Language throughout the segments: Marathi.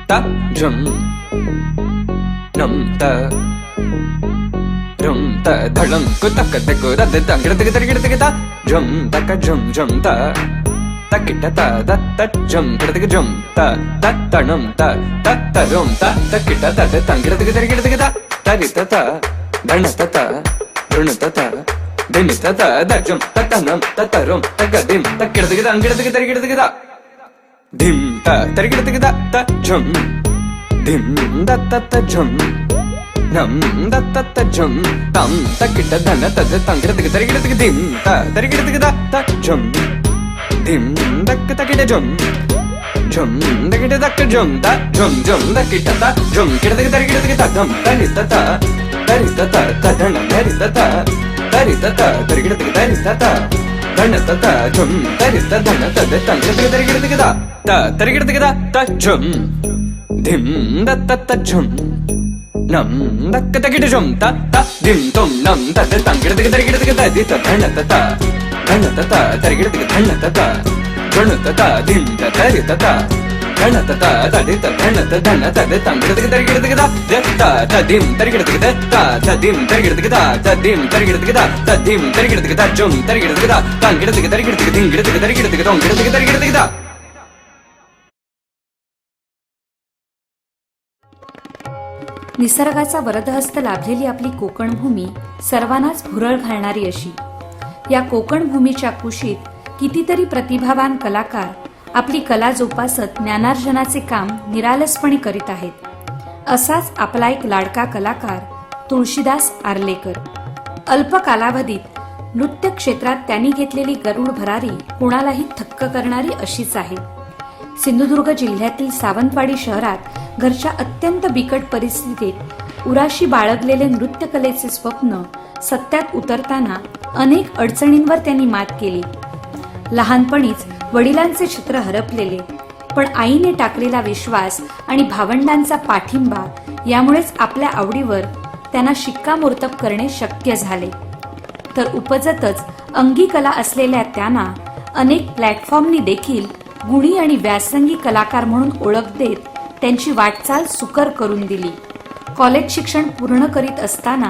ta drum nam ta drum ta dhalam ko tak tak ko da da dang da da da drum ta ka drum ta ta kita ta da ta drum da da drum ta ta ta nam ta ta ta drum ta ta kita ta da dang da da ta ri ta ta dhan ta ta dhan ta ta din ta ta da drum ta ta nam ta ta rum ta ka dim ta kita da dang da dim ta tarigida da ta jum dim da ta ta jum nam da ta ta jum tam ta kita da na ta da tangira da tarigida dim ta tarigida da ta jum dim da ta kita jum da kita da jum da jum da kita da jum kita da tarigida da dum ta ni ta ta ta da na ta tarigida da dana ta ta jum tari ta dana ta da tang da ta tarigida da ta jum dim da ta ta jum nam da ta kita jum ta ta dim tum nam ta da tang da di ta dana ta ta tarigida da dana ta ta dim ta tari ta ta dana ta ta di ta dana ta da tang da ta dim tarigida da ta dim tarigida da ta dim tarigida da ta dim tarigida da jum tarigida da tang tarigida ding tarigida dong tarigida da निसर्गाचा वरदहस्त लाभलेली आपली कोकण भूमी सर्वांनाच भुरळ घालणारी अशी. या कोकण भूमीच्या कुशीत कितीतरी प्रतिभावान कलाकार आपली कला जोपासत ज्ञानार्जनाचे काम निरालसपणे करीत आहेत. असाच आपला एक लाडका कलाकार तुळशीदास आर्लेकर. अल्प कालावधीत नृत्य क्षेत्रात त्यांनी घेतलेली गरुड भरारी कुणालाही थक्क करणारी अशीच आहे. सिंधुदुर्ग जिल्ह्यातील सावंतवाडी शहरात घरच्या अत्यंत बिकट परिस्थितीत उराशी बाळगलेले नृत्यकलेचे स्वप्न सत्यात उतरताना अनेक अडचणींवर त्यांनी मात केली. लहानपणीच वडिलांचे छत्र हरपलेले, पण आईने टाकलेला विश्वास आणि भावंडांचा पाठिंबा यामुळेच आपल्या आवडीवर त्यांना शिक्कामोर्तब करणे शक्य झाले. तर उपजतच अंगी कला असलेल्या त्यांना अनेक प्लॅटफॉर्मनी देखील गुणी आणि व्यासंगी कलाकार म्हणून ओळख देत त्यांची वाटचाल सुकर करून दिली. कॉलेज शिक्षण पूर्ण करीत असताना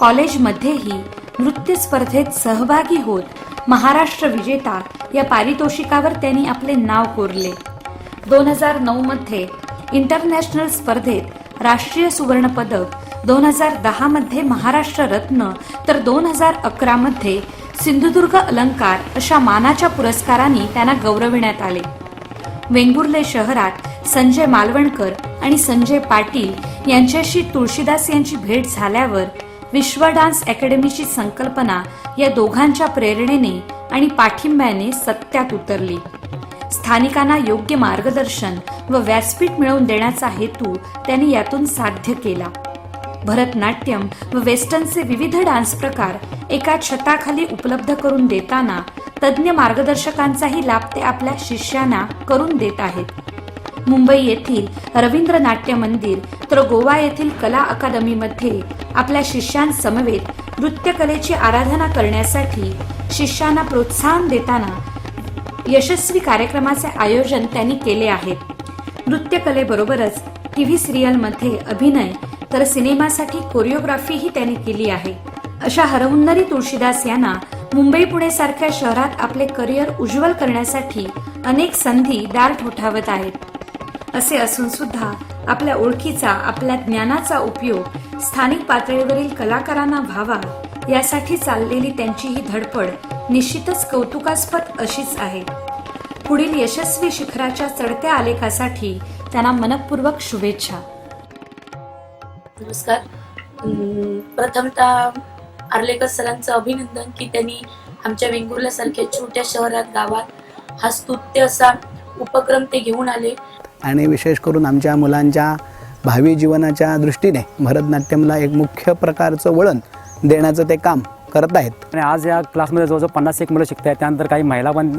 कॉलेजमध्येही नृत्य स्पर्धेत सहभागी होत महाराष्ट्र विजेता या पारितोषिकावर त्यांनी आपले नाव कोरले. 2009 मध्ये इंटरनॅशनल स्पर्धेत राष्ट्रीय सुवर्ण पदक, 2010 मध्ये महाराष्ट्र रत्न, तर 2011 मध्ये सिंधुदुर्ग अलंकार अशा मानाच्या पुरस्कारांनी त्यांना गौरविण्यात आले. वेंगुर्ले शहरात संजय मालवणकर आणि संजय पाटील यांच्याशी तुळशीदास यांची भेट झाल्यावर विश्व डान्स अकॅडमीची संकल्पना या दोघांच्या प्रेरणेने आणि पाठिंब्याने सत्यात उतरली. स्थानिकांना योग्य मार्गदर्शन व व्यासपीठ मिळवून देण्याचा हेतू त्यांनी यातून साध्य केला. भरतनाट्यम व वेस्टर्नचे विविध डान्स प्रकार एका छताखाली उपलब्ध करून देताना तज्ज्ञ मार्गदर्शकांचाही लाभ ते आपल्या शिष्यांना करून देत आहेत. मुंबई येथील रवींद्र नाट्य मंदिर तर गोवा येथील कला अकादमीमध्ये आपल्या शिष्यांसमवेत नृत्यकलेची आराधना करण्यासाठी शिष्यांना प्रोत्साहन देताना यशस्वी कार्यक्रमाचे आयोजन त्यांनी केले आहे. नृत्यकलेबरोबरच टीव्ही सिरियलमध्ये अभिनय तर सिनेमासाठी कोरिओग्राफीही त्यांनी केली आहे. अशा हरहुन्नरी तुळशीदास यांना मुंबई पुणे सारख्या शहरात आपले करिअर उज्ज्वल करण्यासाठी अनेक संधी दार ठोठावत आहेत. असे असून सुद्धा आपल्या ओळखीचा, आपल्या ज्ञानाचा उपयोग स्थानिक पातळीवरील कलाकारांना व्हावा यासाठी चाललेली त्यांची ही धडपड निश्चितच कौतुकास्पद अशीच आहे. पुढील यशस्वी शिखराच्या चढत्या आलेखासाठी त्यांना मनपूर्वक शुभेच्छा. नमस्कार. प्रथमतः आर्लेकर सरांचं अभिनंदन की त्यांनी आमच्या वेंगुर्ल्यासारख्या छोट्या शहरात, गावात हा स्तुत्य असा उपक्रम ते घेऊन आले. आणि विशेष करून आमच्या मुलांच्या भावी जीवनाच्या दृष्टीने भरतनाट्यमला एक मुख्य प्रकारचं वळण देण्याचं ते काम करत आहेत. आणि आज या क्लासमध्ये जवळजवळ 51 मुलं शिकत आहेत. त्यानंतर काही महिला पण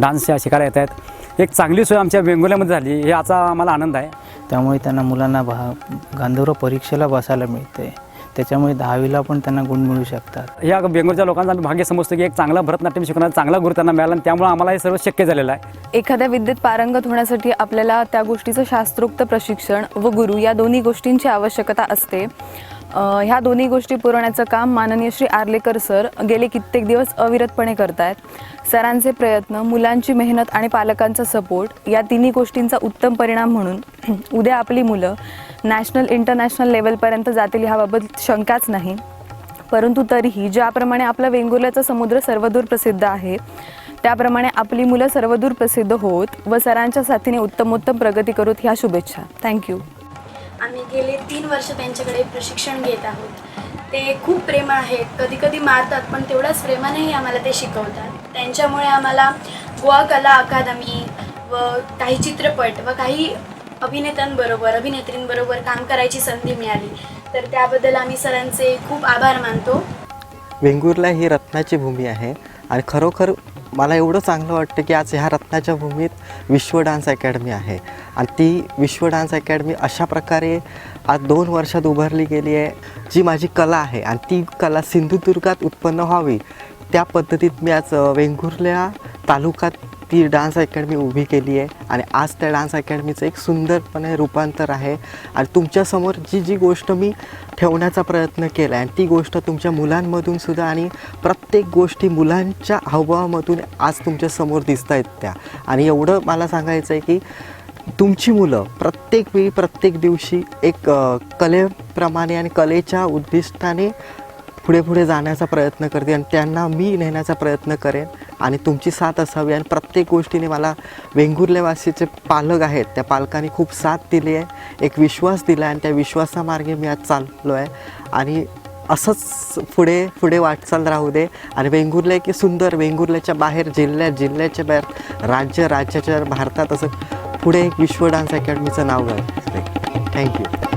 डान्स शिकायला येत आहेत. एक चांगली सोय आमच्या वेंगुर्ल्यामध्ये झाली, हे याचा आम्हाला आनंद आहे. त्यामुळे त्यांना मुलांना गांधर्व परीक्षेला बसायला मिळते. त्याच्यामुळे 10वीला पण त्यांना गुण मिळू शकतात. या वेंगुर्ल्याच्या लोकांचं आम्ही भाग्य समजतो की एक चांगला भरतनाट्यम शिकवणारा चांगला गुरु त्यांना मिळाला आणि त्यामुळे आम्हाला हे सर्व शक्य झालेलं आहे. एखाद्या विद्येत पारंगत होण्यासाठी आपल्याला त्या गोष्टीचं शास्त्रोक्त प्रशिक्षण व गुरु या दोन्ही गोष्टींची आवश्यकता असते. ह्या दोन्ही गोष्टी पुरवण्याचं काम माननीय श्री आर्लेकर सर गेले कित्येक दिवस अविरतपणे करत आहेत. सरांचे प्रयत्न, मुलांची मेहनत आणि पालकांचा सपोर्ट या तिन्ही गोष्टींचा उत्तम परिणाम म्हणून उद्या आपली मुलं नॅशनल इंटरनॅशनल लेवलपर्यंत जातील ह्याबाबत शंकाच नाही. परंतु तरीही ज्याप्रमाणे आपला वेंगुर्ल्याचा समुद्र सर्वदूर प्रसिद्ध आहे त्याप्रमाणे आपली मुलं सर्वदूर प्रसिद्ध होत व सरांच्या साथीने उत्तमोत्तम प्रगती करूत ह्या शुभेच्छा. थँक्यू. आम्ही गेले 3 वर्ष त्यांच्याकडे प्रशिक्षण घेत आहोत. ते खूप प्रेमळ आहेत, कधी कधी मारतात पण तेवढ्याच प्रेमानेही आम्हाला ते शिकवतात. त्यांच्यामुळे आम्हाला गोवा कला अकादमी व काही चित्रपट व काही अभिनेत्रींबरोबर काम करायची संधी मिळाली, तर त्याबद्दल आम्ही सरांचे खूप आभार मानतो. वेंगुर्ला ही रत्नाची भूमी आहे आणि खरोखर मला एवढं चांगलं वाटतं की आज ह्या रत्नाच्या भूमीत विश्व डान्स अकॅडमी आहे आणि ती विश्व डान्स अकॅडमी अशा प्रकारे आज 2 वर्षात उभारली गेली आहे. जी माझी कला आहे आणि ती कला सिंधुदुर्गात उत्पन्न व्हावी त्या पद्धतीत मी आज वेंगुर्ला तालुक्यात ती डान्स अकॅडमी उभी केली आहे आणि आज त्या डान्स अकॅडमीचं एक सुंदरपणे रूपांतर आहे. आणि तुमच्यासमोर जी गोष्ट मी ठेवण्याचा प्रयत्न केला आहे आणि ती गोष्ट तुमच्या मुलांमधून सुद्धा आणि प्रत्येक गोष्टी मुलांच्या हावभावामधून आज तुमच्यासमोर दिसत आहेत त्या. आणि एवढं मला सांगायचं आहे की तुमची मुलं प्रत्येक वेळी प्रत्येक दिवशी एक कलेप्रमाणे आणि कलेच्या उद्दिष्टाने पुढे जाण्याचा प्रयत्न करते आणि त्यांना मी नेण्याचा प्रयत्न करेन आणि तुमची साथ असावी. आणि प्रत्येक गोष्टीने मला वेंगुर्लेवासीचे पालक आहेत त्या पालकांनी खूप साथ दिली आहे, एक विश्वास दिला आहे आणि त्या विश्वासामार्गे मी आज चाललो आहे. आणि असंच पुढे वाटचाल राहू दे. आणि वेंगुर्ला एक सुंदर, वेंगुर्ल्याच्या बाहेर जिल्ह्याच्या बाहेर राज्याच्या भारतात असं पुढे एक विश्व डान्स अकॅडमीचं नाव आहे. थँक्यू.